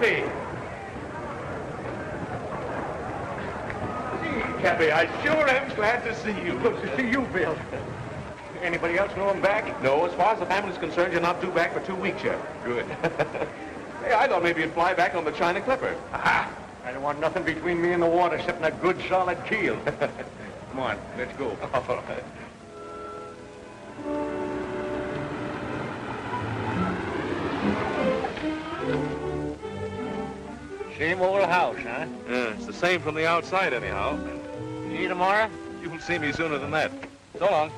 Cappy! Cappy, I sure am glad to see you. Good to see you, Bill. Anybody else know I'm back? No, as far as the family's concerned, you're not due back for 2 weeks yet. Good. Hey, I thought maybe you'd fly back on the China Clipper. Aha! I don't want nothing between me and the water except a good, solid keel. Come on, let's go. All right. Same old house, huh? Yeah, it's the same from the outside, anyhow. See you tomorrow? You'll see me sooner than that. So long.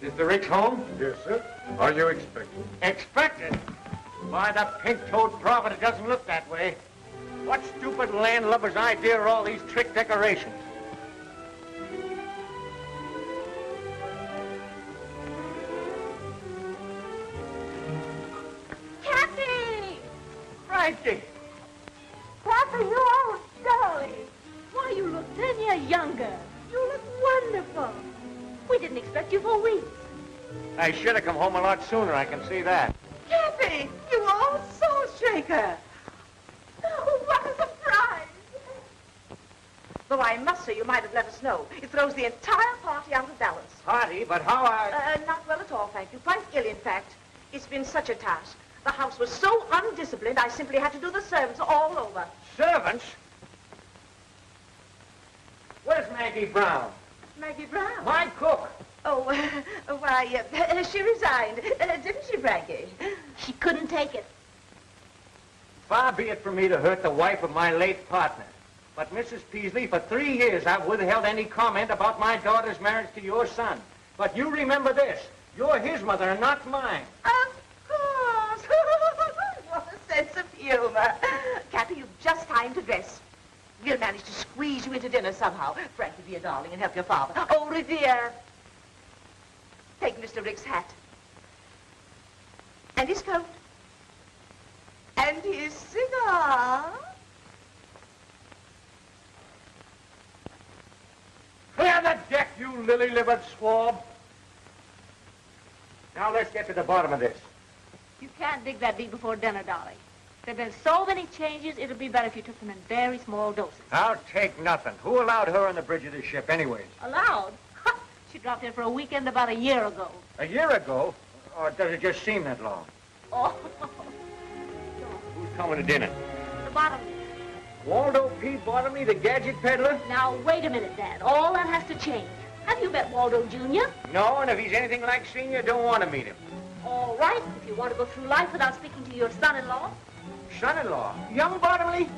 Is the Ricks home? Yes, sir. Are you expecting? Expected? Why, the pink-toed prophet, it doesn't look that way. What stupid landlubber's idea are all these trick decorations? Cappy! Frankie! Cappy, you old darling. Why, you look 10 years younger. You look wonderful. We didn't expect you for weeks. I should have come home a lot sooner, I can see that. Cappy, you old soul shaker. Oh, what a surprise. Though I must say you might have let us know. It throws the entire party out of balance. Party, but how Not well at all, thank you. Quite ill, in fact. It's been such a task. The house was so undisciplined, I simply had to do the servants all over. Servants? Where's Maggie Brown? Maggie Brown? My cook. Oh, why, she resigned. Didn't she, Frankie? She couldn't take it. Far be it from me to hurt the wife of my late partner. But, Mrs. Peasley, for 3 years I've withheld any comment about my daughter's marriage to your son. But you remember this. You're his mother and not mine. Of course. What a sense of humor. Cappy, you've just time to dress. We'll manage to squeeze you into dinner somehow. Frankie, be a darling and help your father. Oh, Revere. Take Mr. Rick's hat. And his coat. And his cigar. Clear the deck, you lily-livered swab. Now let's get to the bottom of this. You can't dig that deep before dinner, darling. There have been so many changes, it'll be better if you took them in very small doses. I'll take nothing. Who allowed her on the bridge of the ship anyways? Allowed? She dropped in for a weekend about a year ago. A year ago? Or does it just seem that long? Oh. Who's coming to dinner? The bottom. Waldo P. Bellamy, the gadget peddler? Now, wait a minute, Dad. All that has to change. Have you met Waldo Jr.? No, and if he's anything like Senior, don't want to meet him. All right, if you want to go through life without speaking to your son-in-law. Son-in-law? Young Bottomley?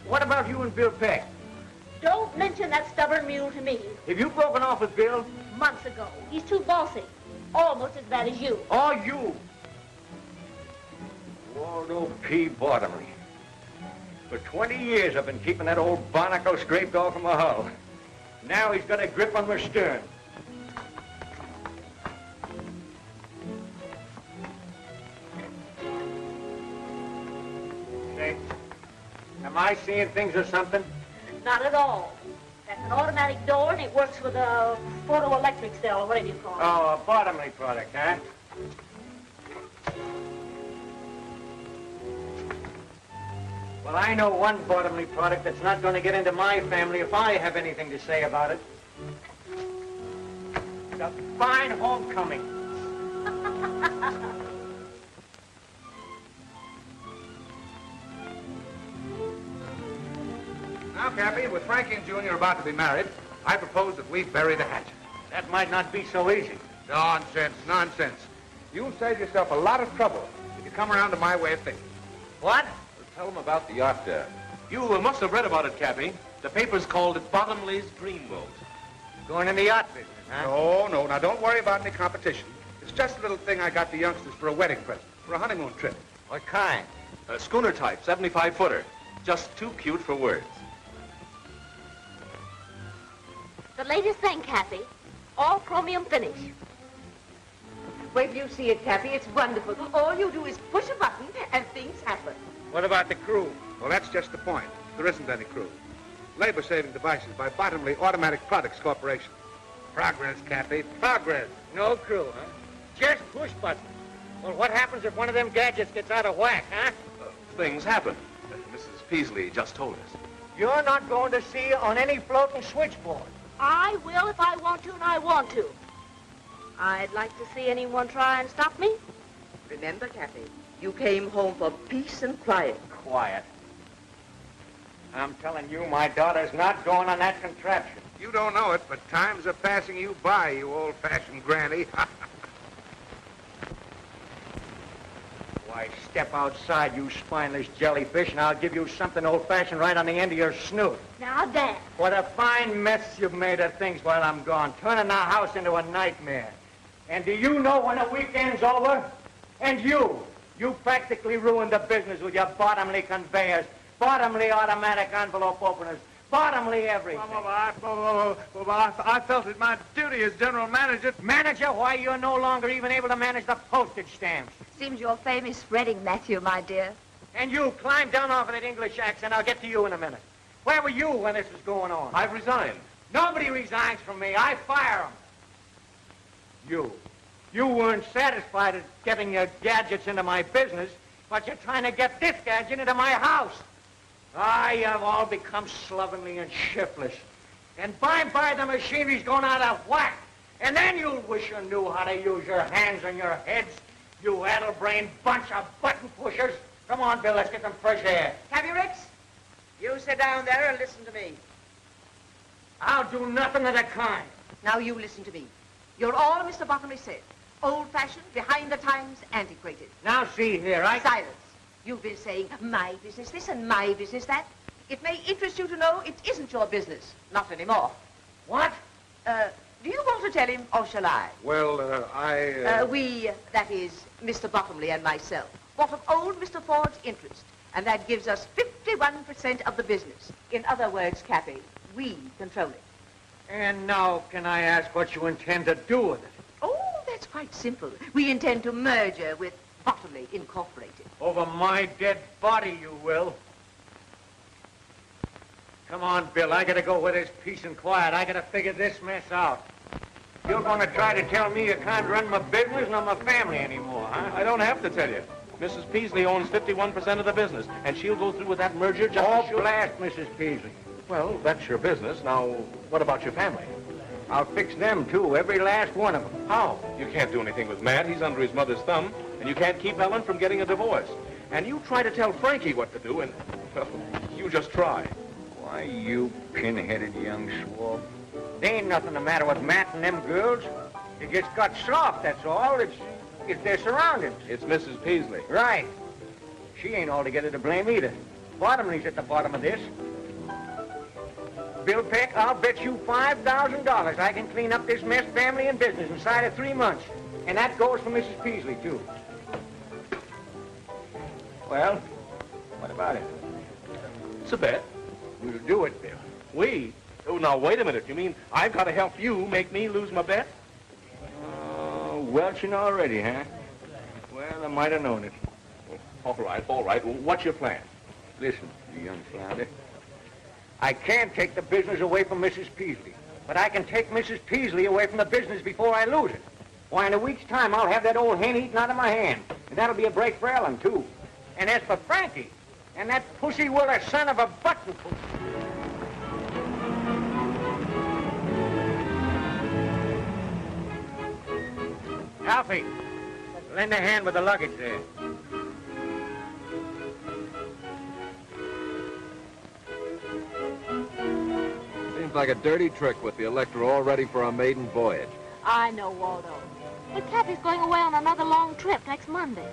What about you and Bill Peck? Don't mention that stubborn mule to me. Have you broken off with Bill? Months ago. He's too bossy. Almost as bad as you. Or you? Waldo P. Bottomley. For 20 years I've been keeping that old barnacle scraped off of my hull. Now he's got a grip on my stern. Say, am I seeing things or something? Not at all. That's an automatic door, and it works with a photoelectric cell, or whatever you call it. Oh, a Bottomley product, huh? Well, I know one Bottomley product that's not going to get into my family if I have anything to say about it. It's a fine homecoming. Now, Cappy, with Frankie and Junior about to be married, I propose that we bury the hatchet. That might not be so easy. Nonsense, nonsense. You'll save yourself a lot of trouble if you come around to my way of thinking. What? Tell them about the yacht there. You must have read about it, Cappy. The papers called it Bottomley's Dreamboat. Going in the yacht business, huh? No. Now, don't worry about any competition. It's just a little thing I got the youngsters for a wedding present, for a honeymoon trip. What kind? A schooner type, 75-footer. Just too cute for words. The latest thing, Cappy. All chromium finish. Wait till you see it, Cappy. It's wonderful. All you do is push a button and things happen. What about the crew? Well, that's just the point. There isn't any crew. Labor-saving devices by Bottomley Automatic Products Corporation. Progress, Cappy, progress. No crew, huh? Just push buttons. Well, what happens if one of them gadgets gets out of whack, huh? Things happen. Mrs. Peasley just told us. You're not going to see on any floating switchboard. I will if I want to, and I want to. I'd like to see anyone try and stop me. Remember, Cappy, you came home for peace and quiet. Quiet. I'm telling you, my daughter's not going on that contraption. You don't know it, but times are passing you by, you old-fashioned granny. Why, step outside, you spineless jellyfish, and I'll give you something old-fashioned right on the end of your snoot. Now, Dad. What a fine mess you've made of things while I'm gone, turning our house into a nightmare. And do you know when the weekend's over? And you practically ruined the business with your bottomly conveyors, bottomly automatic envelope openers, bottomly everything. I felt it my duty as general manager. Manager? Why, you're no longer even able to manage the postage stamps. Seems your fame is spreading, Matthew, my dear. And you, climb down off of that English accent. I'll get to you in a minute. Where were you when this was going on? I've resigned. Nobody resigns from me. I fire them. You weren't satisfied at getting your gadgets into my business, but you're trying to get this gadget into my house. You have all become slovenly and shiftless. And by and by the machinery's going out of whack. And then you'll wish you knew how to use your hands and your heads. You addle-brained bunch of button pushers. Come on, Bill, let's get some fresh air. Cappy Ricks, you sit down there and listen to me. I'll do nothing of the kind. Now you listen to me. You're all Mr. Bottomley said. Old-fashioned, behind the times, antiquated. Now see here, Silence. You've been saying, my business this and my business that. It may interest you to know it isn't your business. Not anymore. What? Do you want to tell him, or shall I? Well, We, that is, Mr. Bottomley and myself, bought of old Mr. Ford's interest, and that gives us 51% of the business. In other words, Cappy, we control it. And now can I ask what you intend to do with it? Oh, that's quite simple. We intend to merger with Bottomley Incorporated. Over my dead body, you will. Come on, Bill. I gotta go where there's peace and quiet. I gotta figure this mess out. You're gonna try to tell me you can't run my business nor my family anymore, huh? I don't have to tell you. Mrs. Peasley owns 51% of the business, and she'll go through with that merger just Oh, as sure. blast Mrs. Peasley. Well, that's your business. Now, what about your family? I'll fix them, too, every last one of them. How? You can't do anything with Matt. He's under his mother's thumb. And you can't keep Ellen from getting a divorce. And you try to tell Frankie what to do, and, well, you just try. Why, you pin-headed young swab. There ain't nothing the matter with Matt and them girls. They just got soft, that's all. It's their surroundings. It's Mrs. Peasley. Right. She ain't altogether to blame either. Bottomley's at the bottom of this. Bill Peck, I'll bet you $5,000 I can clean up this mess, family and business, inside of 3 months. And that goes for Mrs. Peasley, too. Well, what about it? It's a bet. We'll do it, Bill. We? Oh, now, wait a minute. You mean I've got to help you make me lose my bet? Welching already, huh? Well, I might have known it. All right, all right. What's your plan? Listen, you young flounder. I can't take the business away from Mrs. Peasley, but I can take Mrs. Peasley away from the business before I lose it. Why, in a week's time, I'll have that old hen eaten out of my hand. And that'll be a break for Ellen, too. And as for Frankie, and that pussy-willer son of a button pusher. Alfie, lend a hand with the luggage there. Seems like a dirty trick with the Electra all ready for a maiden voyage. I know, Waldo. But Cappy's going away on another long trip next Monday.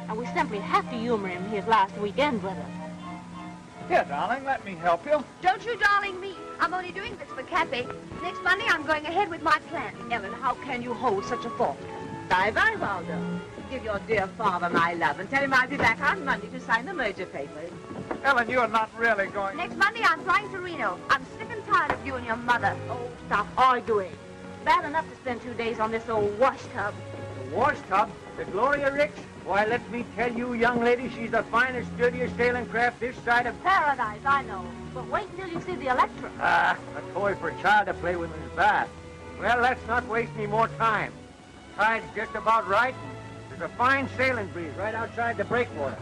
And we simply have to humor him his last weekend with us. Here, darling, let me help you. Don't you darling me. I'm only doing this for Cappy. Next Monday, I'm going ahead with my plan. Ellen, how can you hold such a thought? Bye-bye, Waldo. Give your dear father my love and tell him I'll be back on Monday to sign the merger papers. Ellen, you're not really going... Next Monday, I'm flying to Reno. I'm sick and tired of you and your mother. Oh, stop arguing. Bad enough to spend 2 days on this old wash tub. Wash tub? The Gloria Ricks? Why, let me tell you, young lady, she's the finest, sturdiest sailing craft this side of... Paradise, I know. But wait until you see the Electra. Ah, a toy for a child to play with in his bath. Well, let's not waste any more time. Tide's just about right. There's a fine sailing breeze right outside the breakwater.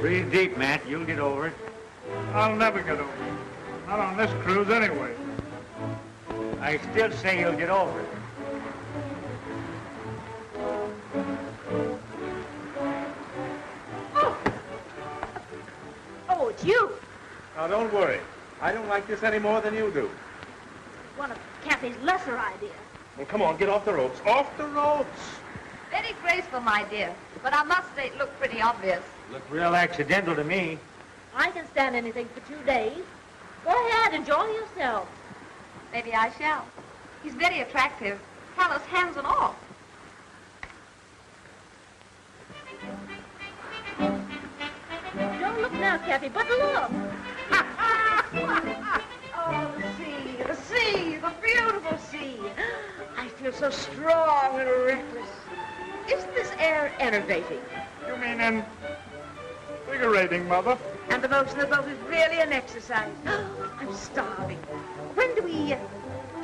Breathe deep, Matt. You'll get over it. I'll never get over it. Not on this cruise anyway. I still say you'll get over it. Oh, it's you. Now, don't worry. I don't like this any more than you do. One of Cappy's lesser ideas. Well, come on, get off the ropes. Off the ropes! Very graceful, my dear. But I must say it looked pretty obvious. Looked real accidental to me. I can stand anything for 2 days. Go ahead, enjoy yourself. Maybe I shall. He's very attractive. Callous hands and all. Don't look now, Cappy, but look. Oh, the sea, the beautiful sea. I feel so strong and reckless. Isn't this air enervating? You mean invigorating, Mother? And the motion of the boat is really an exercise. I'm starving. When do we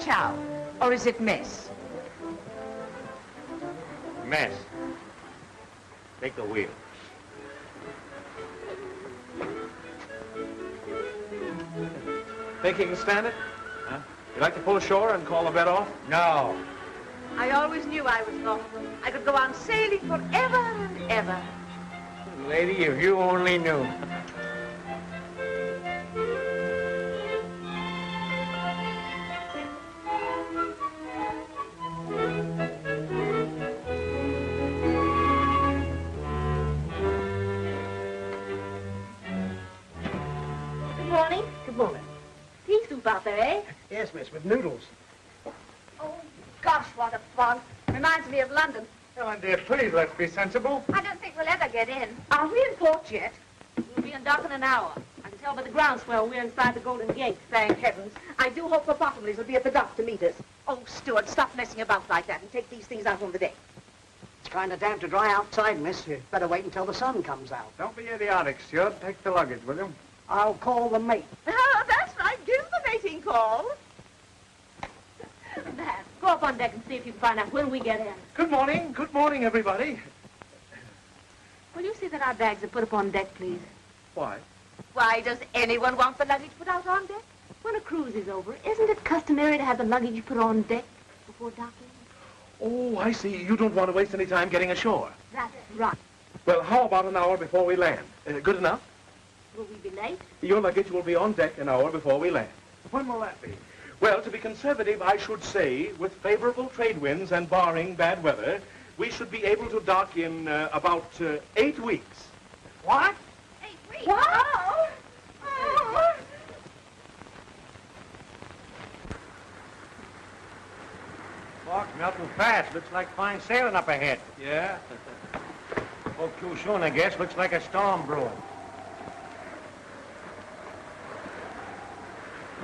chow? Or is it mess? Mess. Take the wheel. Think you can stand it? Huh? You like to pull ashore and call the bed off? No. I always knew I was thoughtful. I could go on sailing forever and ever. Lady, if you only knew. Good morning. Good morning. Pea soup out there, eh? Yes, miss, with noodles. Oh, gosh, what a fog. Reminds me of London. Ellen, dear, please, let's be sensible. I don't think we'll ever get in. Are we in port yet? We'll be in dock in an hour. I can tell by the groundswell we're inside the Golden Gate. Thank heavens. I do hope the Bottomleys will be at the dock to meet us. Oh, Stuart, stop messing about like that and take these things out on the deck. It's kind of damp to dry outside, miss. You'd better wait until the sun comes out. Don't be idiotic, Stuart. Take the luggage, will you? I'll call the mate. Oh, that's right. Give the mating call. Matt, go up on deck and see if you can find out when we get in. Good morning, everybody. Will you see that our bags are put up on deck, please? Why? Why does anyone want the luggage put out on deck? When a cruise is over, isn't it customary to have the luggage put on deck before docking? Oh, I see. You don't want to waste any time getting ashore. That's right. Well, how about an hour before we land? Good enough? Will we be late? Your luggage will be on deck an hour before we land. When will that be? Well, to be conservative, I should say, with favorable trade winds and barring bad weather, we should be able to dock in about 8 weeks. What? 8 weeks. Wow! Fog's melting fast. Looks like fine sailing up ahead. Yeah? Spoke too soon, I guess. Looks like a storm brewing.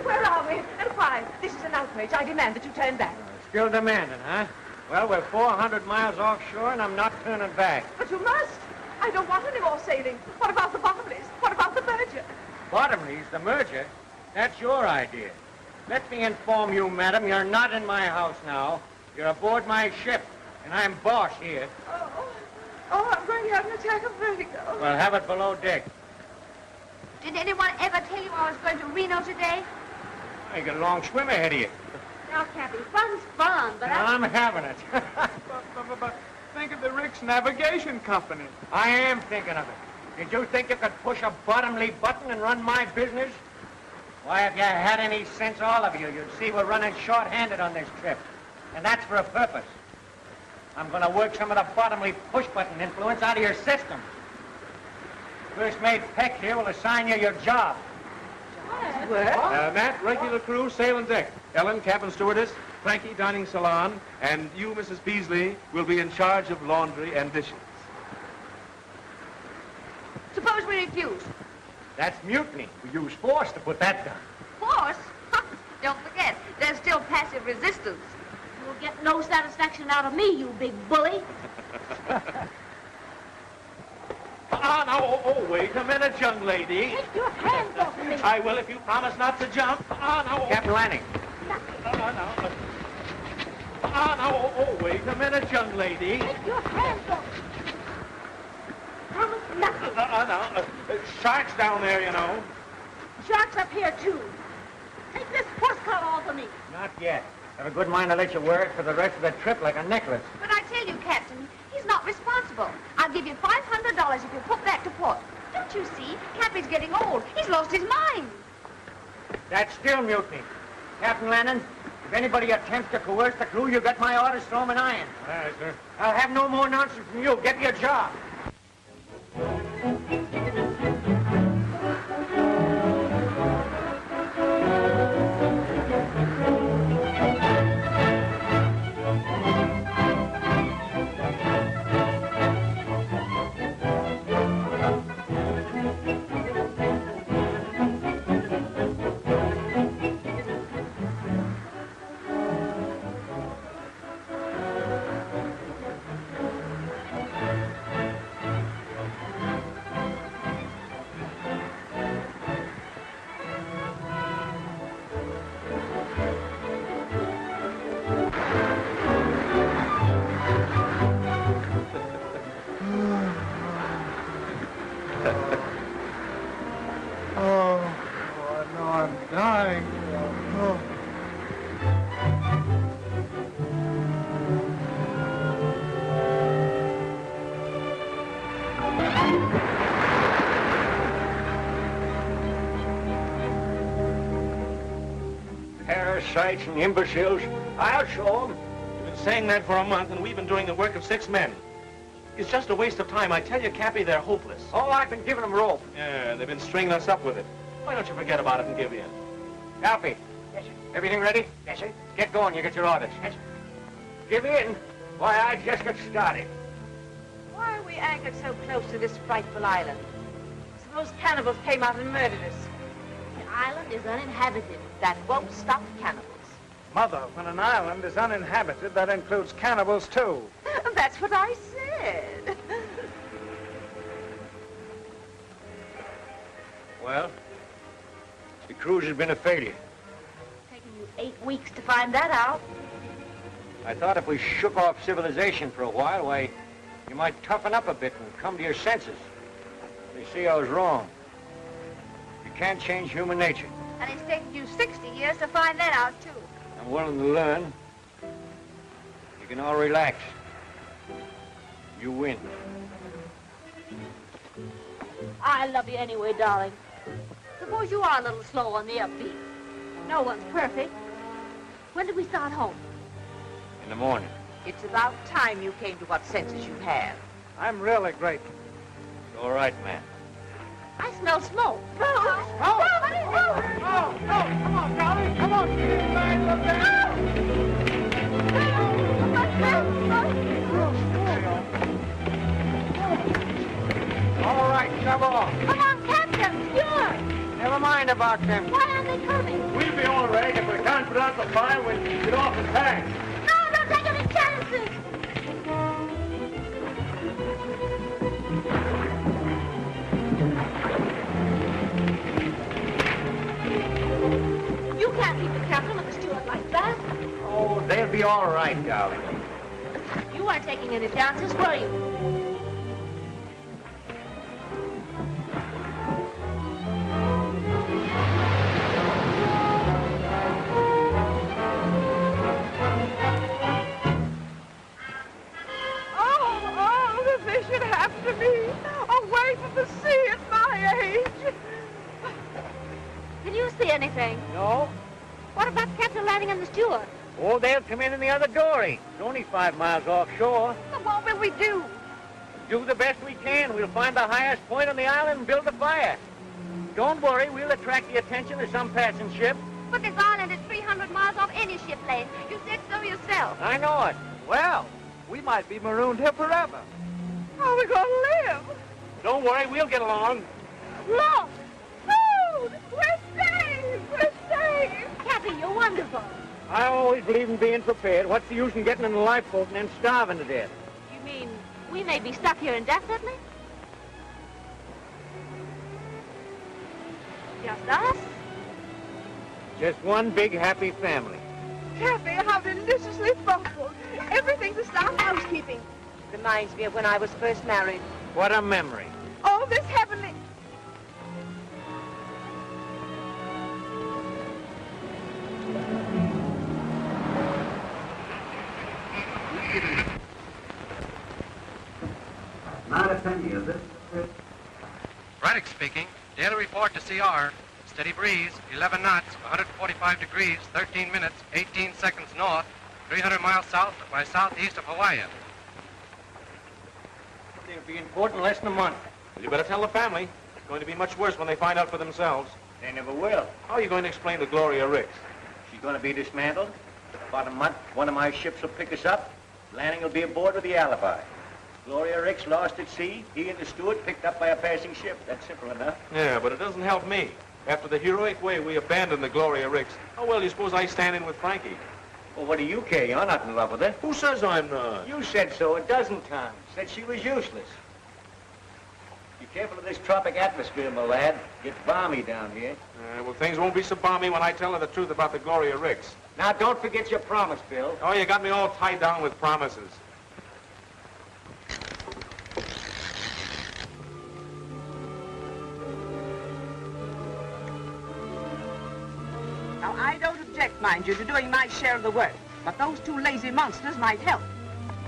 Where are we? And why? This is an outrage. I demand that you turn back. Still demanding, huh? Well, we're 400 miles offshore, and I'm not turning back. But you must. I don't want any more sailing. What about the Bottomleys? What about the merger? Bottomleys, the merger? That's your idea. Let me inform you, madam, you're not in my house now. You're aboard my ship, and I'm boss here. Oh, I'm going to have an attack of vertigo. Well, have it below deck. Did anyone ever tell you I was going to Reno today? You got a long swim ahead of you. Now, Cappy, fun's fun, but Now, I'm having it. But think of the Ricks Navigation Company. I am thinking of it. Did you think you could push a bottomly button and run my business? Why, if you had any sense, all of you, you'd see we're running short-handed on this trip. And that's for a purpose. I'm going to work some of the bottomly push-button influence out of your system. First mate Peck here will assign you your job. Matt, regular crew, sail and deck. Ellen, cabin stewardess. Frankie, dining salon. And you, Mrs. Peasley, will be in charge of laundry and dishes. we refuse. That's mutiny. We use force to put that down. Force? Don't forget, there's still passive resistance. You'll get no satisfaction out of me, you big bully. Oh, wait a minute, young lady. Take your hands off of me. I will if you promise not to jump. Captain Lanning. Wait a minute, young lady. Take your hands off. Promise nothing. Sharks down there, you know. Sharks up here, too. Take this horse collar off of me. Not yet. Have a good mind to let you wear it for the rest of the trip like a necklace. But I tell you, Captain, he's not responsible. I'll give you $500 if you put that to port. Don't you see? Cappy's getting old. He's lost his mind. That's still mutiny. Captain Lanning, if anybody attempts to coerce the crew, you got my orders, throw 'em in irons. All right, sir. I'll have no more nonsense from you. Get me a job. Parasites and imbeciles. I'll show 'em. You've been saying that for a month, and we've been doing the work of 6 men. It's just a waste of time. I tell you, Cappy, they're hopeless. Oh, I've been giving them rope. Yeah, they've been stringing us up with it. Why don't you forget about it and give in? Cappy. Yes, sir. Everything ready? Yes, sir. Get going. You get your orders. Yes, sir. Give in. Why, I just got started. Why are we anchored so close to this frightful island? Suppose cannibals came out and murdered us. The island is uninhabited. That won't stop cannibals. Mother, when an island is uninhabited, that includes cannibals, too. That's what I said. Well, the cruise has been a failure. Taking you 8 weeks to find that out. I thought if we shook off civilization for a while, why, you might toughen up a bit and come to your senses. They see I was wrong. You can't change human nature. And it's taken you 60 years to find that out, too. I'm willing to learn. You can all relax. You win. I love you anyway, darling. Suppose you are a little slow on the upbeat. No one's perfect. When did we start home? In the morning. It's about time you came to what senses you have. I'm really grateful. It's all right, man. I smell smoke. Oh, come on, darling. Come on. All right, shove off. Come on, Captain. You're. Never mind about them. Why aren't they coming? We'll be all right. If we can't put out the fire, we'll get off the tank. No, don't take any chances. You can't leave the captain with the steward like that. Oh, they'll be all right, darling. You weren't taking any chances, were you? Anything? No. What about Captain Lanning and the steward? Oh, they'll come in the other dory. It's only 5 miles offshore. But what will we do? Do the best we can. We'll find the highest point on the island and build a fire. Don't worry, we'll attract the attention of some passing ship. But this island is 300 miles off any ship lane. You said so yourself. I know it. Well, we might be marooned here forever. How are we going to live? Don't worry, we'll get along. Look! Food! We're saved! We're saved! Cappy, you're wonderful. I always believe in being prepared. What's the use in getting in the lifeboat and then starving to death? You mean we may be stuck here indefinitely? Just us? Just one big happy family. Cappy, how deliciously thoughtful. Everything's a star housekeeping. Reminds me of when I was first married. What a memory. All this heavenly... Not a penny, is it? Braddock speaking. Daily report to CR. Steady breeze, 11 knots, 145 degrees, 13 minutes, 18 seconds north, 300 miles south by southeast of Hawaii. It'll be in port in less than a month. Well, you better tell the family. It's going to be much worse when they find out for themselves. They never will. How are you going to explain to Gloria Ricks? She's going to be dismantled. About a month, one of my ships will pick us up. Landing will be aboard with the alibi. Gloria Ricks lost at sea. He and the steward picked up by a passing ship. That's simple enough. Yeah, but it doesn't help me. After the heroic way we abandoned the Gloria Ricks, how well do you suppose I stand in with Frankie? Well, what do you care? You're not in love with her. Who says I'm not? You said so a dozen times. Said she was useless. Be careful of this tropic atmosphere, my lad. Gets balmy down here. Well, things won't be so balmy when I tell her the truth about the Gloria Ricks. Now, don't forget your promise, Bill. Oh, you got me all tied down with promises. Now, I don't object, mind you, to doing my share of the work. But those two lazy monsters might help.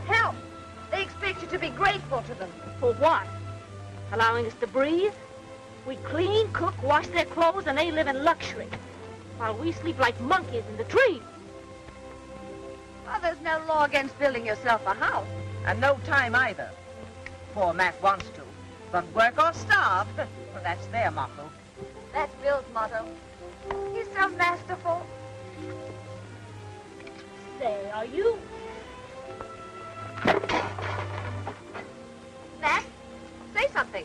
Help! They expect you to be grateful to them. For what? Allowing us to breathe? We clean, cook, wash their clothes, and they live in luxury. While we sleep like monkeys in the trees. Well, there's no law against building yourself a house. And no time either. Poor Matt wants to. But work or starve, well, that's their motto. That's Bill's motto. He's so masterful. Say, are you? Matt, say something.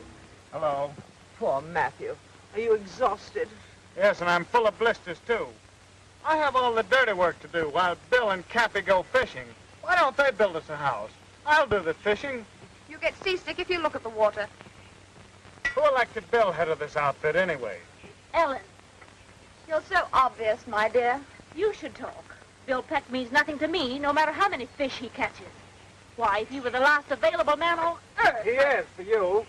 Hello. Poor Matthew. Are you exhausted? Yes, and I'm full of blisters, too. I have all the dirty work to do while Bill and Cappy go fishing. Why don't they build us a house? I'll do the fishing. You get seasick if you look at the water. Who elected Bill head of this outfit anyway? Ellen, You're so obvious, my dear. you should talk. Bill Peck means nothing to me, no matter how many fish he catches. Why, if he were the last available man on earth... He is, for you.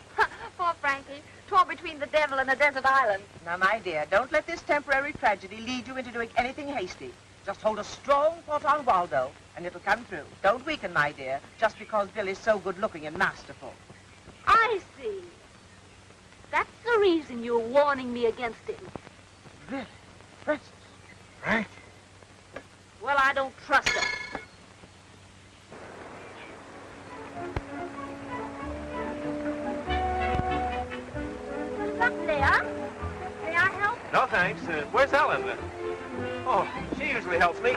Poor Frankie, torn between the devil and a desert island. Now, my dear, don't let this temporary tragedy lead you into doing anything hasty. Just hold a strong thought on Waldo, and it'll come through. Don't weaken, my dear, just because Bill is so good-looking and masterful. I see. That's the reason you're warning me against him. Really? Francis? Frank? Well, I don't trust him. What's up, Leah? May I help? No, thanks. Where's Ellen? Oh, she usually helps me.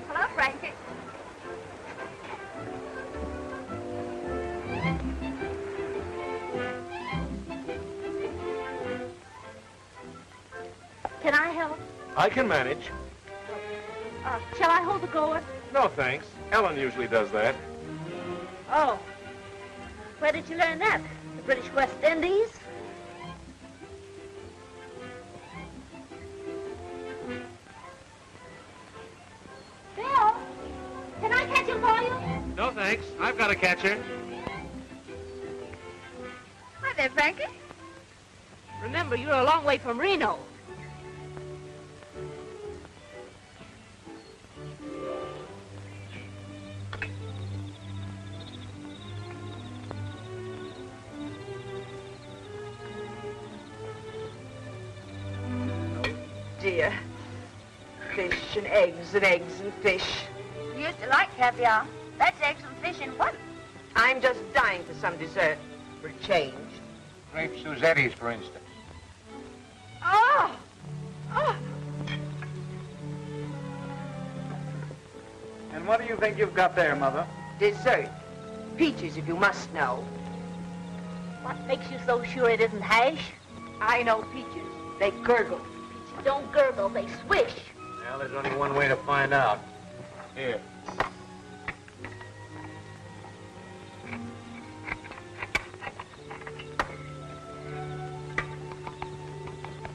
Hello, Frankie. Can I help? I can manage. Shall I hold the gourd? No, thanks. Ellen usually does that. Oh. Where did you learn that? The British West Indies? Bill, can I catch him for you? No, thanks. I've got a catcher. Hi there, Frankie. Remember, you're a long way from Reno. Dear. Fish and eggs and eggs and fish. You used to like caviar. That's eggs and fish in one. I'm just dying for some dessert. For a change. Grape Suzetti's, for instance. Oh! Oh! And what do you think you've got there, Mother? Dessert. Peaches, if you must know. What makes you so sure it isn't hash? I know peaches. They gurgle. Peaches don't gurgle, they swish. Well, there's only one way to find out. Here.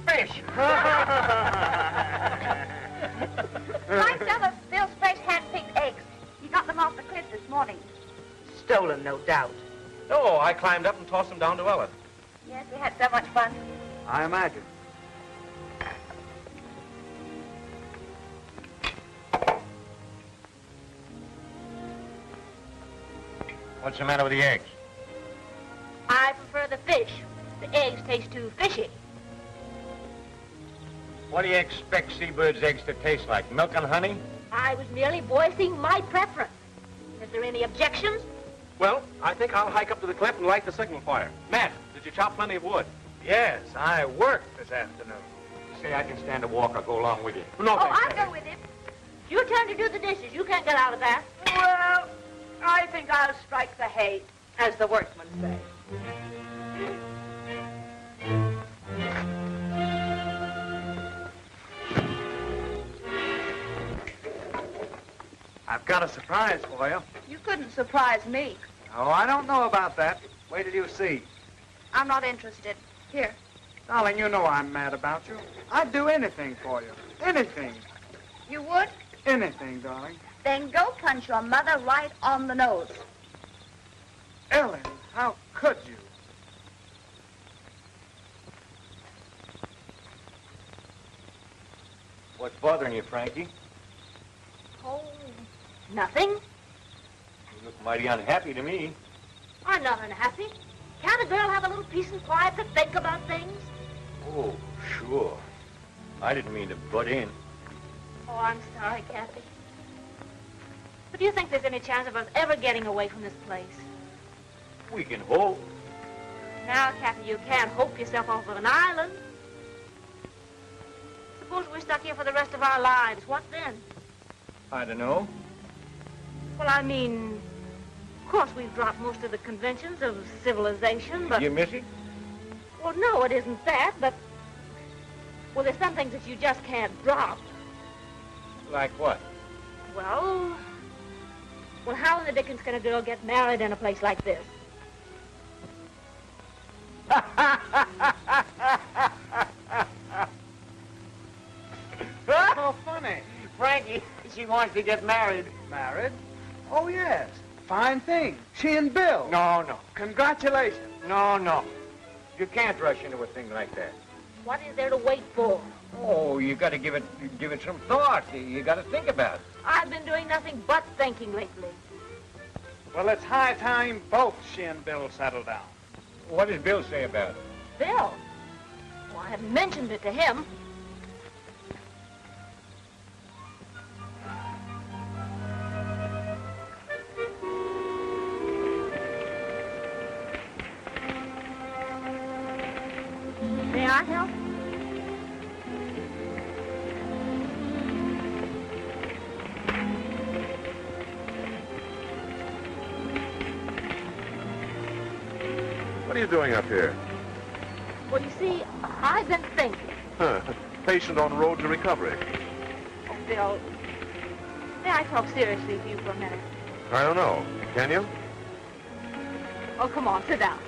Fish! Find some of Bill's fresh hand-picked eggs. He got them off the cliff this morning. Stolen, no doubt. No, I climbed up and tossed them down to Ellen. Yes, we had so much fun. I imagine. What's the matter with the eggs? I prefer the fish. The eggs taste too fishy. What do you expect seabirds' eggs to taste like? Milk and honey? I was merely voicing my preference. Is there any objections? Well, I think I'll hike up to the cliff and light the signal fire. Matt, did you chop plenty of wood? Yes, I worked this afternoon. Say I can stand a walk. I'll go along with you. No, Oh, thanks. I'll go with him. Your turn to do the dishes. You can't get out of that. Well, I think I'll strike the hay, as the workmen say. I've got a surprise for you. You couldn't surprise me. Oh, I don't know about that. Wait till you see. I'm not interested. Here. Darling, you know I'm mad about you. I'd do anything for you. Anything. You would? Anything, darling. Then go punch your mother right on the nose. Ellen, how could you? What's bothering you, Frankie? Oh, nothing. You look mighty unhappy to me. I'm not unhappy. Can't a girl have a little peace and quiet to think about things? Oh, sure. I didn't mean to butt in. Oh, I'm sorry, Cappy. But do you think there's any chance of us ever getting away from this place? We can hope. Now, Cappy, you can't hope yourself off of an island. Suppose we're stuck here for the rest of our lives. What then? I don't know. Well, I mean, of course we've dropped most of the conventions of civilization, but... You miss it? Well, no, it isn't that, but... Well, there's some things that you just can't drop. Like what? Well, how in the dickens can a girl get married in a place like this? So funny. Frankie, she wants to get married. Married? Oh, yes. Fine thing. She and Bill. No, no. Congratulations. No. You can't rush into a thing like that. What is there to wait for? Oh, you got to give it some thought. You got to think about it. I've been doing nothing but thinking lately. Well, it's high time both she and Bill settle down. What does Bill say about it? Bill? Well, I haven't mentioned it to him. May I help? What are you doing up here? Well, you see, I've been thinking. Huh. Patient on road to recovery. Oh, Bill, may I talk seriously with you for a minute? I don't know. Can you? Oh, come on, sit down.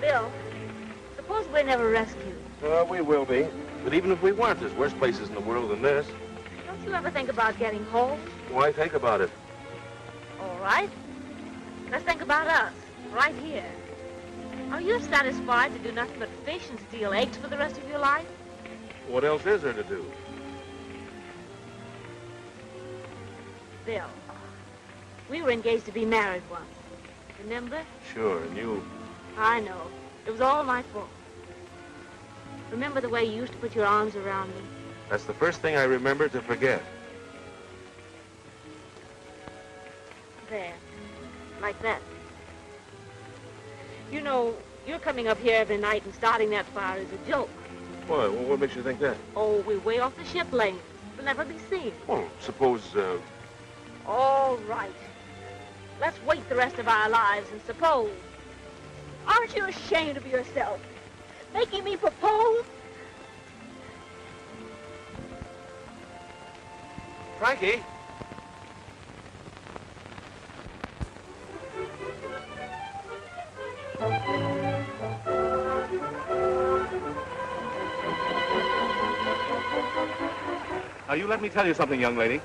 Bill, suppose we're never rescued. We will be. But even if we weren't, there's worse places in the world than this. Don't you ever think about getting home? Why think about it? All right. Let's think about us, right here. Are you satisfied to do nothing but fish and steal eggs for the rest of your life? What else is there to do? Bill, we were engaged to be married once. Remember? Sure, and you... I know. It was all my fault. Remember the way you used to put your arms around me? That's the first thing I remember to forget. There. Like that. You know, you're coming up here every night and starting that fire is a joke. Why? What makes you think that? Oh, we're way off the ship lane. We'll never be seen. Well, suppose, All right. Let's wait the rest of our lives and suppose. Aren't you ashamed of yourself? Making me propose? Frankie? Now, you let me tell you something, young lady.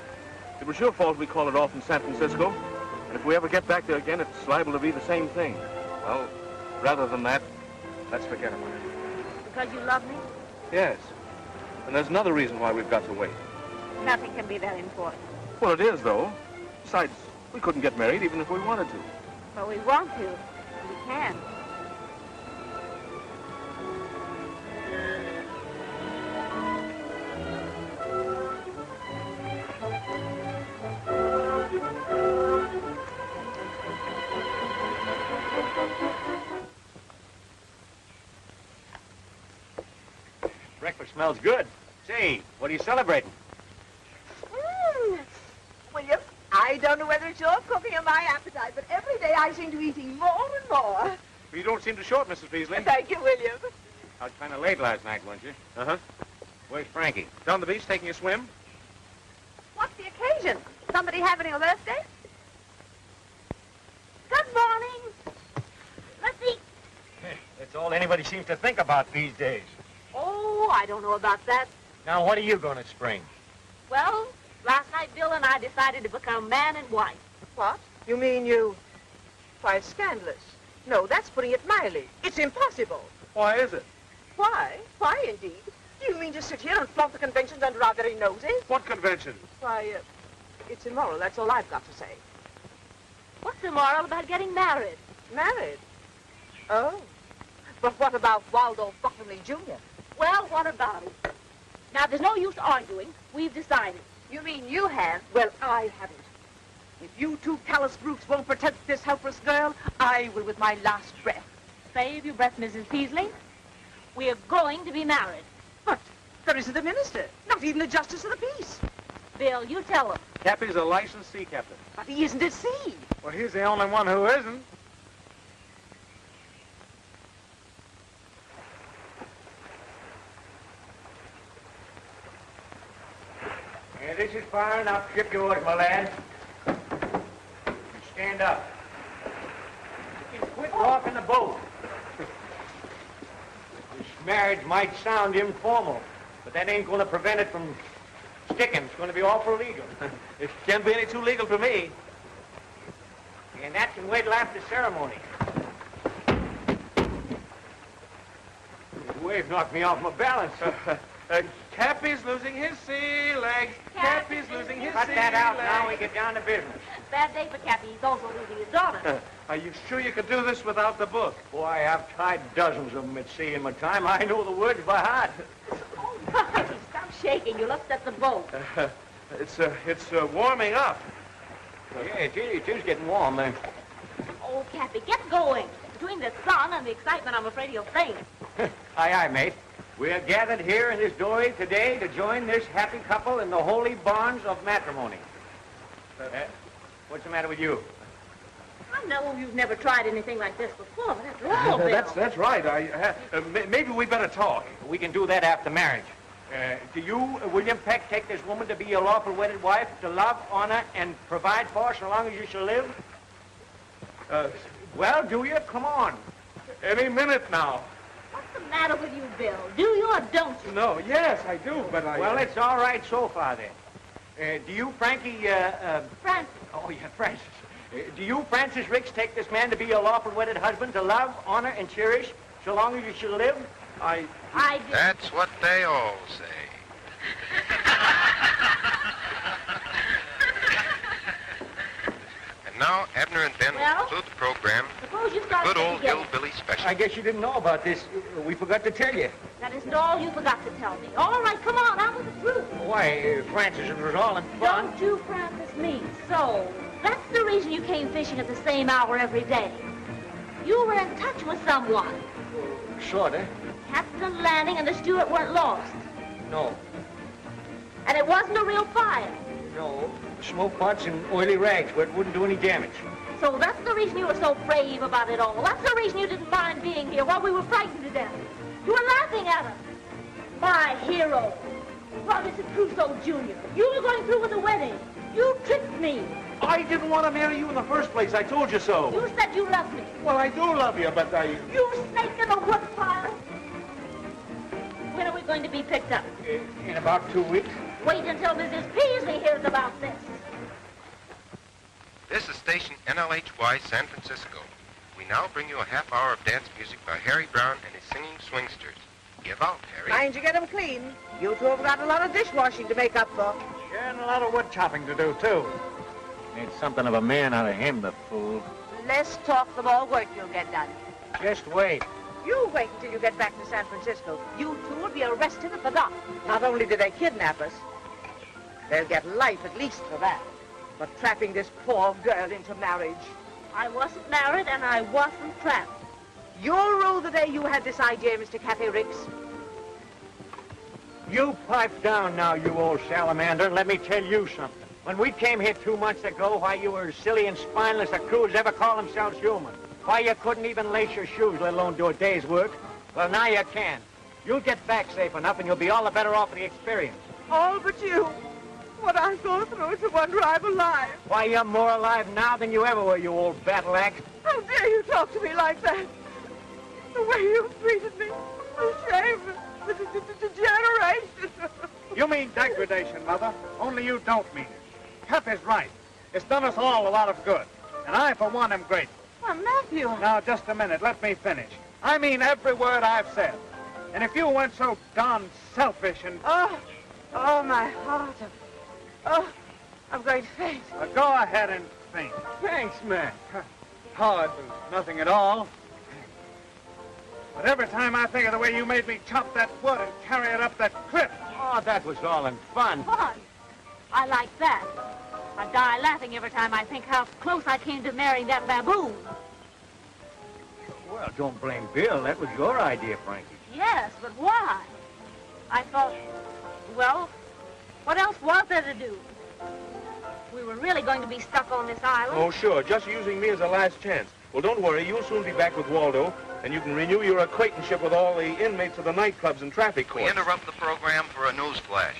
It was your fault we called it off in San Francisco. And if we ever get back there again, it's liable to be the same thing. Well, rather than that, let's forget about it. Because you love me? Yes. And there's another reason why we've got to wait. Nothing can be that important. Well, it is, though. Besides, we couldn't get married even if we wanted to. But we want to. We can. Breakfast smells good. Say, what are you celebrating? William, I don't know whether it's your cooking or my appetite, but every day I seem to be eating more and more. Well, you don't seem to short, Mrs. Beasley. Thank you, William. I was kind of late last night, weren't you? Uh-huh. Where's Frankie? Down the beach taking a swim? What's the occasion? Somebody having a birthday? Good morning. Let's eat. That's all anybody seems to think about these days. Oh, I don't know about that. Now, what are you going to spring? Well, last night Bill and I decided to become man and wife. What? You mean you... Why, it's scandalous. No, that's putting it mildly. It's impossible. Why is it? Why? Why, indeed? Do you mean to sit here and flaunt the conventions under our very noses? What convention? Why, it's immoral. That's all I've got to say. What's immoral about getting married? Married? Oh. But what about Waldo Buckingham Jr.? Well, what about it? Now, there's no use arguing. We've decided. You mean you have? Well, I haven't. If you two callous brutes won't protect this helpless girl, I will with my last breath. Save your breath, Mrs. Peasley. We're going to be married. But there isn't a minister, not even a justice of the peace. Bill, you tell him. Cappy's a licensed sea captain. But he isn't at sea. Well, he's the only one who isn't. Yeah, this is far enough. Ship yours, my lad. Stand up. And quit rocking the boat. This marriage might sound informal, but that ain't going to prevent it from sticking. It's going to be awful legal. It can't be any too legal for me. And that can wait till after ceremony. The wave knocked me off my balance. Cappy's losing his sea legs. Cappy's losing his Cut sea that out legs. now. We get down to business. Bad day for Cappy. He's also losing his daughter. Are you sure you could do this without the book? Boy, I've tried dozens of them at sea in my time. I know the words by heart. Oh, Marty, stop shaking. You'll upset the boat. It's warming up. Yeah, it is getting warm there. Oh, Cappy, get going. Between the sun and the excitement, I'm afraid he'll faint. Aye, aye, mate. We are gathered here in this doorway today to join this happy couple in the holy bonds of matrimony. What's the matter with you? I know you've never tried anything like this before, but after all, Bill. That's right. Maybe we better talk. We can do that after marriage. Do you, William Peck, take this woman to be your lawful wedded wife, to love, honor, and provide for so long as you shall live? Well, do you? Come on. Any minute now. What's the matter with you, Bill? Do you or don't you? No, yes, I do, but I... Well, it's all right so far, then. Do you, Frankie, Francis. Oh, yeah, Francis. Do you, Francis Ricks, take this man to be your lawful wedded husband, to love, honor, and cherish so long as you shall live? I do. That's what they all say. And now, Abner and Ben will conclude the program. Suppose you start Good old together. hillbilly special. I guess you didn't know about this. We forgot to tell you. That isn't all you forgot to tell me. All right, come on, out with the truth. Why, Francis, it was all in fun. Don't you, Francis, me. So, that's the reason you came fishing at the same hour every day. You were in touch with someone. Sorta. Captain Lanning and the steward weren't lost. No. And it wasn't a real fire. No. Smoke pots and oily rags, but it wouldn't do any damage. So that's the reason you were so brave about it all. That's the reason you didn't mind being here while we were frightened to death. You were laughing at us. My hero. Robinson Crusoe Jr. You were going through with the wedding. You tricked me. I didn't want to marry you in the first place. I told you so. You said you loved me. Well, I do love you, but I... You snake in the woodpile. When are we going to be picked up? In about 2 weeks. Wait until Mrs. Peasley hears about this. This is station NLHY San Francisco. We now bring you a half hour of dance music by Harry Brown and his singing swingsters. Give out, Harry. Mind you get them clean. You two have got a lot of dishwashing to make up for. Sure, and a lot of wood chopping to do, too. Made something of a man out of him, the fool. Less talk, the more work you'll get done. Just wait. You wait until you get back to San Francisco. You two will be arrested and forgotten. Not only did they kidnap us, they'll get life at least for that. But trapping this poor girl into marriage. I wasn't married and I wasn't trapped. You'll rue the day you had this idea, Mr. Cappy Ricks. You pipe down now, you old salamander, and let me tell you something. When we came here 2 months ago, why, you were as silly and spineless a crew as ever call themselves human. Why, you couldn't even lace your shoes, let alone do a day's work. Well, now you can. You'll get back safe enough, and you'll be all the better off for the experience. All but you. What I've gone through is a wonder I'm alive. Why, you're more alive now than you ever were, you old battle axe. How dare you talk to me like that? The way you treated me. The shame. The degeneration. You mean degradation, Mother. Only you don't mean it. Cappy's right. It's done us all a lot of good. And I, for one, am grateful. Well, Matthew. Now, just a minute. Let me finish. I mean every word I've said. And if you weren't so darn selfish and... Oh, my heart. Oh, I'm going to faint. Go ahead and faint. Thanks, man. Oh, it was nothing at all. But every time I think of the way you made me chop that wood and carry it up that cliff... Oh, that was all in fun. Fun. I like that. I die laughing every time I think how close I came to marrying that baboon. Well, don't blame Bill. That was your idea, Frankie. Yes, but why? I thought, well, what else was there to do? We were really going to be stuck on this island. Oh, sure. Just using me as a last chance. Well, don't worry. You'll soon be back with Waldo, and you can renew your acquaintanceship with all the inmates of the nightclubs and traffic courts. We interrupt the program for a news flash.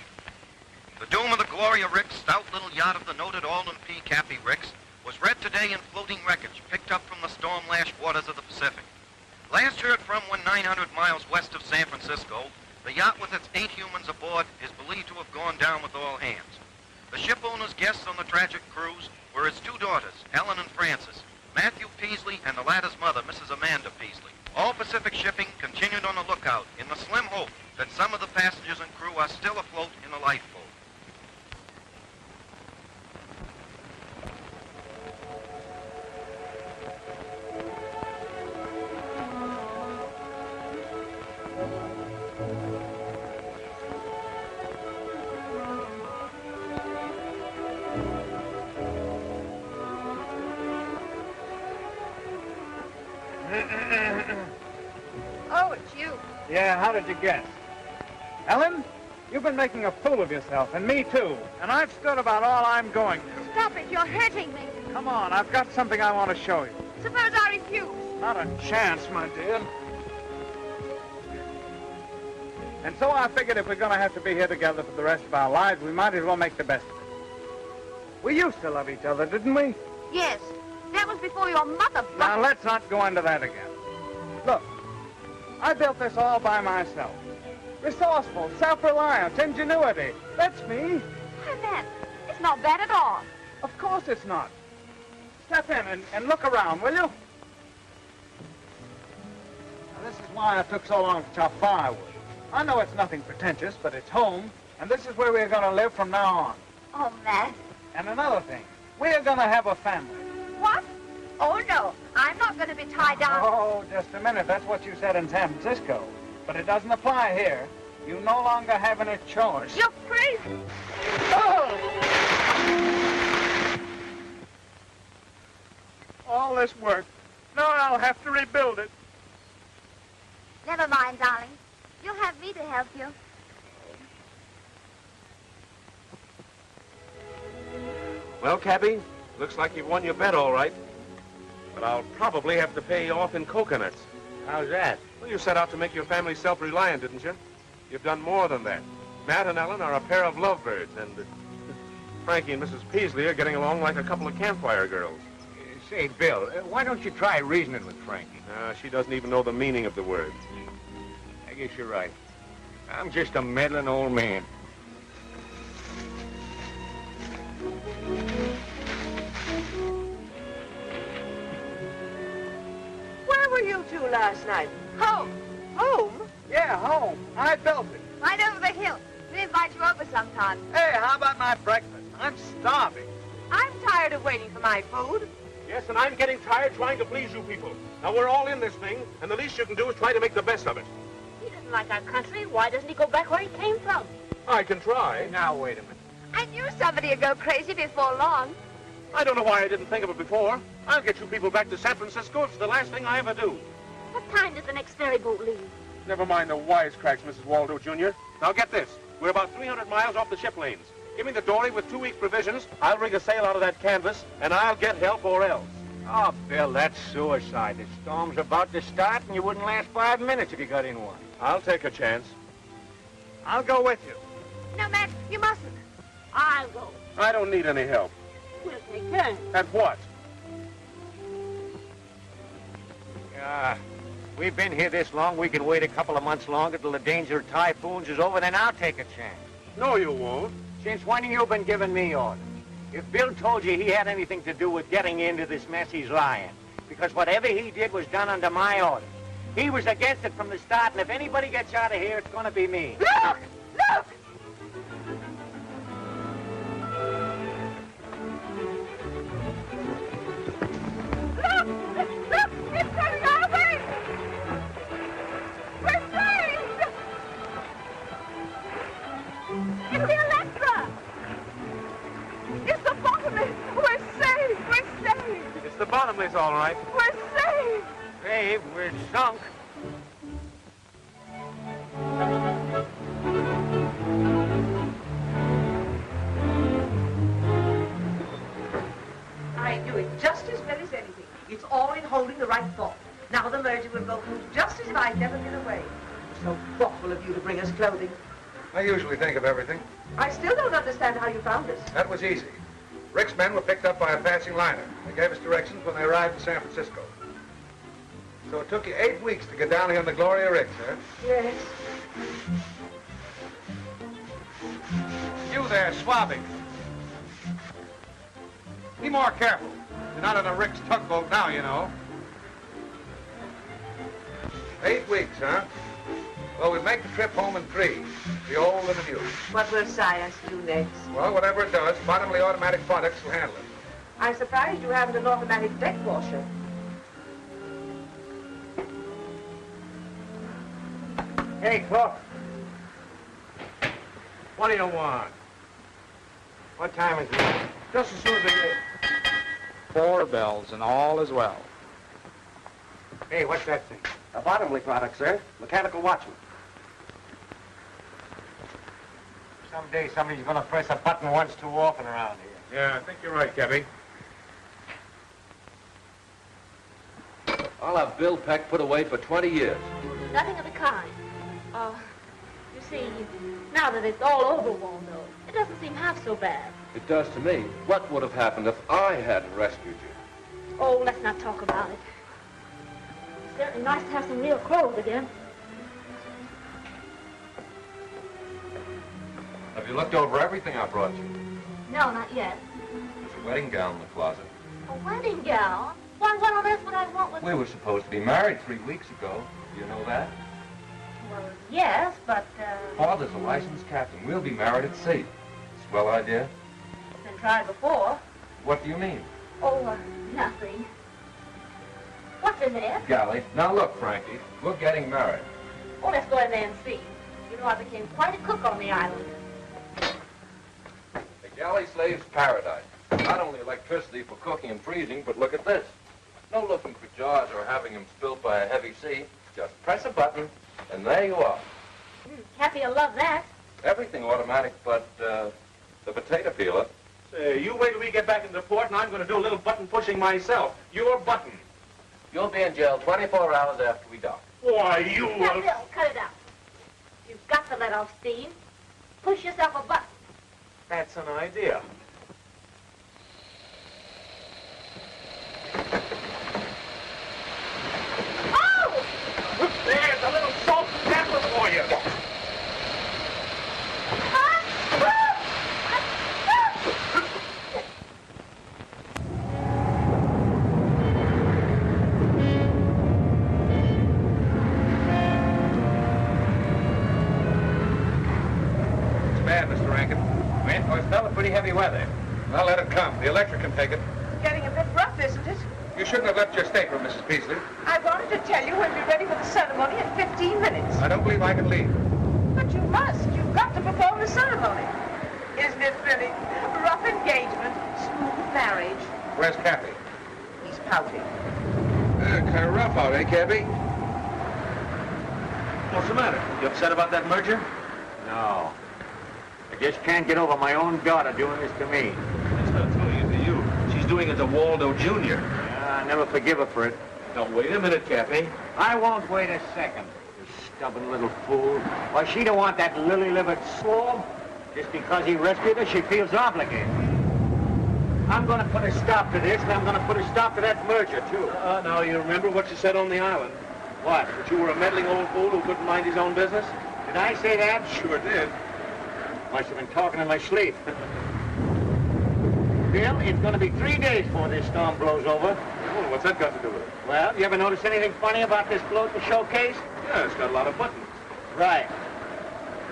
The doom of the Gloria Ricks, stout little yacht of the noted Alden P. Cappy Ricks, was read today in floating wreckage picked up from the storm-lashed waters of the Pacific. Last heard from when 900 miles west of San Francisco, the yacht with its 8 humans aboard is believed to have gone down with all hands. The shipowner's guests on the tragic cruise were his 2 daughters, Ellen and Frances, Matthew Peasley and the latter's mother, Mrs. Amanda Peasley. All Pacific shipping continued on the lookout in the slim hope that some of the passengers and crew are still afloat in the lifeboat. Oh, it's you. Yeah, how did you guess? Ellen, you've been making a fool of yourself, and me too. And I've stood about all I'm going to. Stop it, you're hurting me. Come on, I've got something I want to show you. Suppose I refuse. Not a chance, my dear. And so I figured if we're going to have to be here together for the rest of our lives, we might as well make the best of it. We used to love each other, didn't we? Yes, that was before your mother... Now, let's not go into that again. Look, I built this all by myself. Resourceful, self-reliant, ingenuity. That's me. Why, man, it's not bad at all. Of course it's not. Step in and look around, will you? Now, this is why it took so long to chop firewood. I know it's nothing pretentious, but it's home, and this is where we're going to live from now on. Oh, Matt. And another thing, we're going to have a family. What? Oh, no, I'm not going to be tied down. Oh, just a minute. That's what you said in San Francisco. But it doesn't apply here. You no longer have any choice. You're crazy. Oh! All this work. Now I'll have to rebuild it. Never mind, darling. You'll have me to help you. Well, Cappy, looks like you've won your bet all right. But I'll probably have to pay you off in coconuts. How's that? Well, you set out to make your family self-reliant, didn't you? You've done more than that. Matt and Ellen are a pair of lovebirds, and Frankie and Mrs. Peasley are getting along like a couple of campfire girls. Say, Bill, why don't you try reasoning with Frankie? She doesn't even know the meaning of the word. I guess you're right. I'm just a meddling old man. Where were you two last night? Home. Home? Yeah, home. I built it. Right over the hill. We'll invite you over sometime. Hey, how about my breakfast? I'm starving. I'm tired of waiting for my food. Yes, and I'm getting tired trying to please you people. Now, we're all in this thing, and the least you can do is try to make the best of it. He doesn't like our country. Why doesn't he go back where he came from? I can try. Now, wait a minute. I knew somebody would go crazy before long. I don't know why I didn't think of it before. I'll get you people back to San Francisco. It's the last thing I ever do. What time does the next ferry boat leave? Never mind the wisecracks, Mrs. Waldo, Jr. Now, get this. We're about 300 miles off the ship lanes. Give me the dory with 2 weeks' provisions. I'll rig a sail out of that canvas, and I'll get help or else. Oh, Bill, that's suicide. The storm's about to start, and you wouldn't last 5 minutes if you got in one. I'll take a chance. I'll go with you. No, Matt, you mustn't. I'll go. I don't need any help. We'll take turns. At what? We've been here this long, we can wait a couple of months longer till the danger of typhoons is over, then I'll take a chance. No, you won't. Since when have you been giving me orders? If Bill told you he had anything to do with getting into this mess, he's lying. Because whatever he did was done under my orders. He was against it from the start, and if anybody gets out of here, it's going to be me. Look! Look! Look! Look! It's coming our way! We're saved! It's the Electra! It's the Bottomless! We're saved! We're saved! It's the Bottomless, all right. We're saved! Dave, we're sunk. I knew it just as well as anything. It's all in holding the right thought. Now the merger will go through just as if I'd never been away. It was so thoughtful of you to bring us clothing. I usually think of everything. I still don't understand how you found us. That was easy. Rick's men were picked up by a passing liner. They gave us directions when they arrived in San Francisco. So it took you 8 weeks to get down here on the Gloria Ricks, huh? Yes. You there, swabbing. Be more careful. You're not on a Rick's tugboat now, you know. 8 weeks, huh? Well, we'll make the trip home in 3. The old and the new. What will science do next? Well, whatever it does, bottomly automatic products will handle it. I'm surprised you haven't an automatic deck washer. Hey, Cook. What do you want? What time is it? Just as soon as they... 4 bells, and all is well. Hey, what's that thing? A Bottomley product, sir. Mechanical watchman. Someday somebody's going to press a button once too often around here. Yeah, I think you're right, Cappy. I'll have Bill Peck put away for 20 years. Nothing of the kind. You see, now that it's all over, Waldo, it doesn't seem half so bad. It does to me. What would have happened if I hadn't rescued you? Oh, let's not talk about it. It's certainly nice to have some real clothes again. Have you looked over everything I brought you? No, not yet. There's a wedding gown in the closet. A wedding gown? Why, what on earth would I want with... We were supposed to be married 3 weeks ago. Do you know that? Well, yes, but, Father's a licensed captain. We'll be married at sea. Swell idea? It's been tried before. What do you mean? Oh, nothing. What's in there? Galley. Now look, Frankie, we're getting married. Oh, let's go in there and see. You know, I became quite a cook on the island. The galley slave's paradise. Not only electricity for cooking and freezing, but look at this. No looking for jars or having them spilled by a heavy sea. Just press a button, and there you are. Cappy will love that. Everything automatic but the potato peeler. You wait till we get back into the port, and I'm going to do a little button pushing myself. Your button. You'll be in jail 24 hours after we dock. Why, you... Now, Bill, cut it out. You've got to let off steam. Push yourself a button. That's an idea. Oh! There's a little salt and pepper for you. Pretty heavy weather. Well, let it come. The electric can take it. Getting a bit rough, isn't it? You shouldn't have left your stateroom, Mrs. Peasley. I wanted to tell you when we're ready for the ceremony in 15 minutes. I don't believe I can leave. But you must. You've got to perform the ceremony. Isn't it thrilling? Rough engagement, smooth marriage. Where's Cappy? He's pouting. Kind of rough out, eh, Cappy? What's the matter? You upset about that merger? No. I just can't get over my own daughter doing this to me. She's not doing it to you. She's doing it to Waldo Jr. I never forgive her for it. Now, wait a minute, Cappy. I won't wait a second. You stubborn little fool. Why, she don't want that lily-livered swab. Just because he rescued her, she feels obligated. I'm going to put a stop to this, and I'm going to put a stop to that merger, too. Now, you remember what you said on the island? What? That you were a meddling old fool who couldn't mind his own business? Did I say that? Sure did. Must have been talking in my sleep. Bill, it's going to be 3 days before this storm blows over. Oh, what's that got to do with it? Well, you ever notice anything funny about this float to showcase? Yeah, it's got a lot of buttons. Right.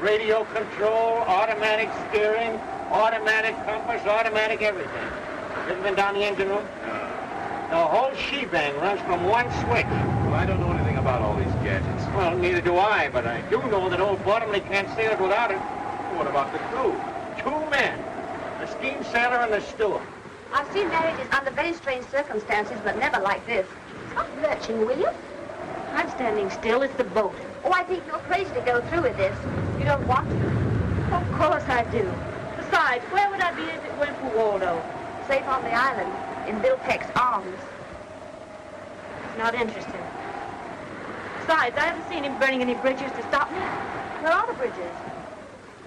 Radio control, automatic steering, automatic compass, automatic everything. Ever been down the engine room? The whole shebang runs from one switch. Well, I don't know anything about all these gadgets. Well, neither do I, but I do know that old Bottomley can't sail it without it. What about the crew? 2 men. The steam sailor and the steward. I've seen marriages under very strange circumstances, but never like this. Stop lurching, will you? I'm standing still. It's the boat. Oh, I think you're crazy to go through with this. You don't want to. Of course I do. Besides, where would I be if it weren't for Waldo? Safe on the island, in Bill Peck's arms. It's not interesting. Besides, I haven't seen him burning any bridges to stop me. Where are the bridges?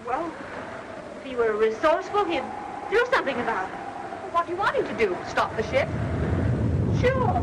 Well, if he were resourceful, he'd do something about it. What do you want him to do? Stop the ship? Sure.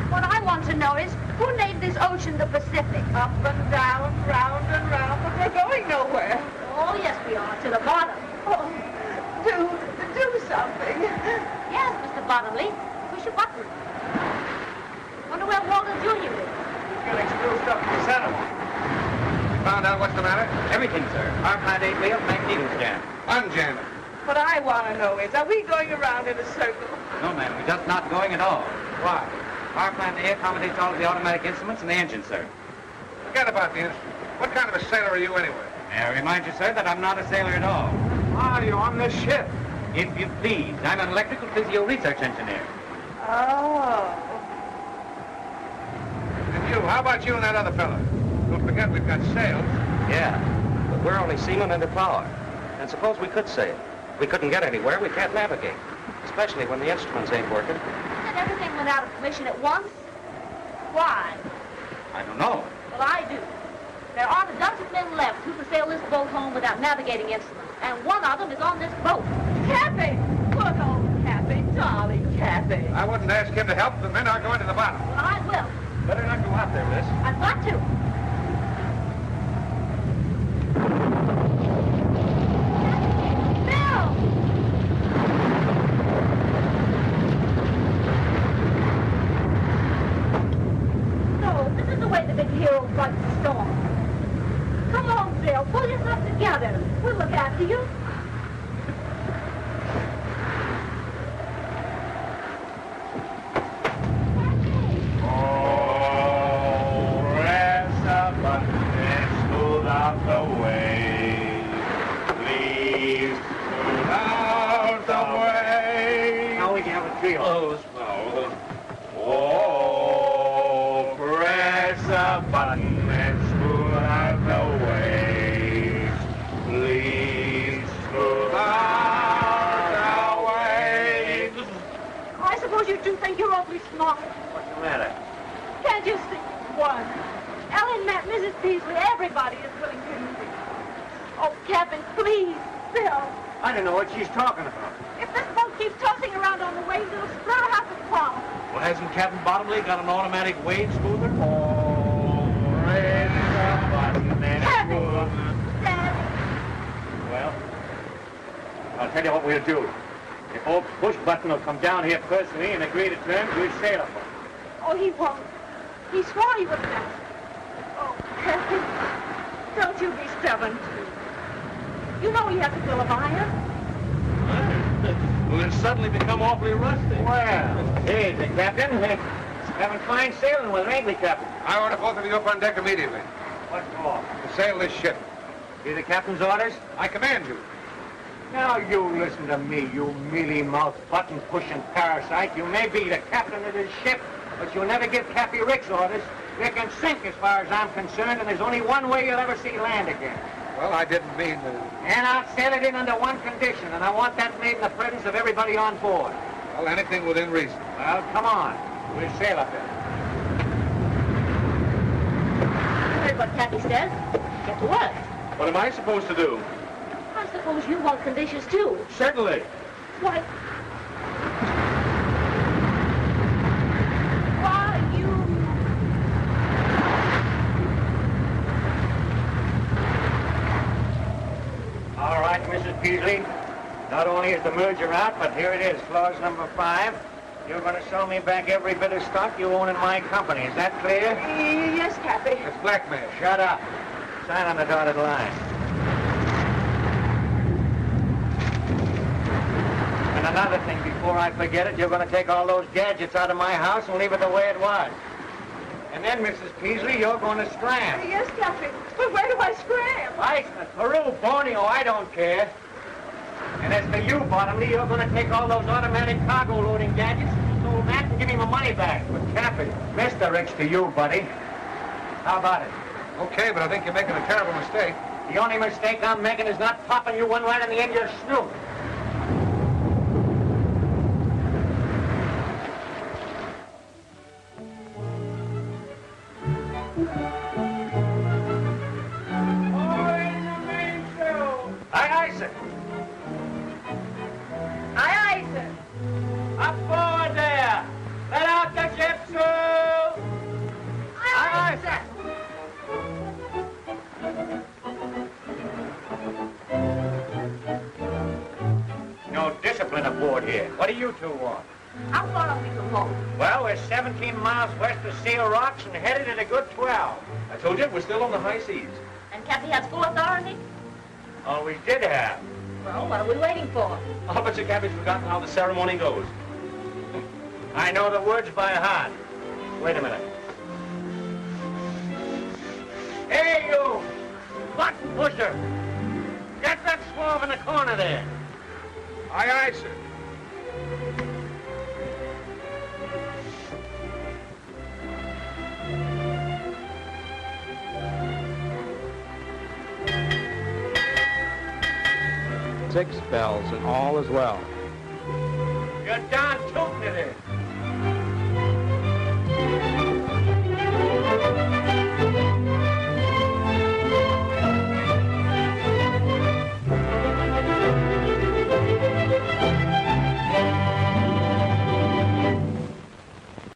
What I want to know is, who named this ocean the Pacific? Up and down, round and round, but we're going nowhere. Oh, yes, we are. To the bottom. Oh, do something. Yes, Mr. Bottomley. Push a button. Wonder where Waldo Jr. is. He's getting screwed up to the center. Found out what's the matter? Everything, sir. Our plant ain't wheel, magnetos jam. Unjam it. What I want to know is, are we going around in a circle? No, ma'am, we're just not going at all. Why? Our plant A accommodates all of the automatic instruments and the engine, sir. Forget about the instrument. What kind of a sailor are you anyway? May I remind you, sir, that I'm not a sailor at all. Are you on this ship? If you please, I'm an electrical physio research engineer. Oh. And you, how about you and that other fella? Don't forget we've got sails. Yeah, but we're only seamen under power. And suppose we could sail. We couldn't get anywhere, we can't navigate. Especially when the instruments ain't working. And everything went out of commission at once? Why? I don't know. Well, I do. There aren't a dozen men left who can sail this boat home without navigating instruments. And one of them is on this boat. Cappy! Good old Cappy, darling Cappy. I wouldn't ask him to help. The men are going to the bottom. Well, I will. Better not go out there, miss. I've got to. Bill! look after you. Close mouth. Oh, press a button and smooth out the way. Please smooth out the way. I suppose you two think you're awfully smart. What's the matter? Can't you see? One. Ellen met Mrs. Peasley. Everybody is willing to use it. Oh, Captain, please, Bill. I don't know what she's talking about. If this boat keeps tossing around on the waves, it'll split half its prow. Well, hasn't Captain Bottomley got an automatic wave smoother? Oh, press a button and Captain! smooth. Daddy! Well, I'll tell you what we'll do. If old Push Button will come down here personally and agree to terms, we'll sail him. Oh, he won't. He swore he wouldn't ask. Oh, Captain, don't you be stubborn, too. You know he has a bill of iron. Well, it's suddenly become awfully rusty. Well, here's the Captain. Having fine sailing with her, ain't we, Captain? I order both of you up on deck immediately. What for? To sail this ship. Be the Captain's orders? I command you. Now, you listen to me, you mealy-mouthed, button-pushing parasite. You may be the captain of this ship, but you'll never give Cappy Ricks orders. You can sink as far as I'm concerned, and there's only one way you'll ever see land again. Well, I didn't mean to... And I'll sail it in under one condition, and I want that made in the presence of everybody on board. Well, anything within reason. Well, come on. We'll sail up there. Heard what Cappy says. Get to work. What am I supposed to do? I suppose you want conditions, too. Certainly. Why, you... All right, Mrs. Peasley. Not only is the merger out, but here it is, clause number 5. You're going to sell me back every bit of stock you own in my company. Is that clear? Yes, Cappy. It's blackmail. Shut up. Sign on the dotted line. And another thing, before I forget it, you're going to take all those gadgets out of my house and leave it the way it was. And then, Mrs. Peasley, you're going to scram. Yes, Cappy. But where do I scram? Peru, Borneo, I don't care. And as for you, Bottomley, you're going to take all those automatic cargo loading gadgets, sold that, and give me my money back. But Cappy, Mr. Ricks to you, buddy. How about it? Okay, but I think you're making a terrible mistake. The only mistake I'm making is not popping you one right in the end of your snoot. Aye, sir. Aye, aye, sir. Up forward there. Let out the ship, sir. Aye, sir. No discipline aboard here. What do you two want? How far are we from home? Well, we're 17 miles west of Seal Rocks and headed at a good 12. I told you, we're still on the high seas. And Cappy has full authority? Oh, we did have. Well, what are we waiting for? I'll bet you Cappy's forgotten how the ceremony goes. I know the words by heart. Wait a minute. Hey, you! Button pusher! Get that swab in the corner there. Aye, aye, sir. Six bells and all is well. You're done.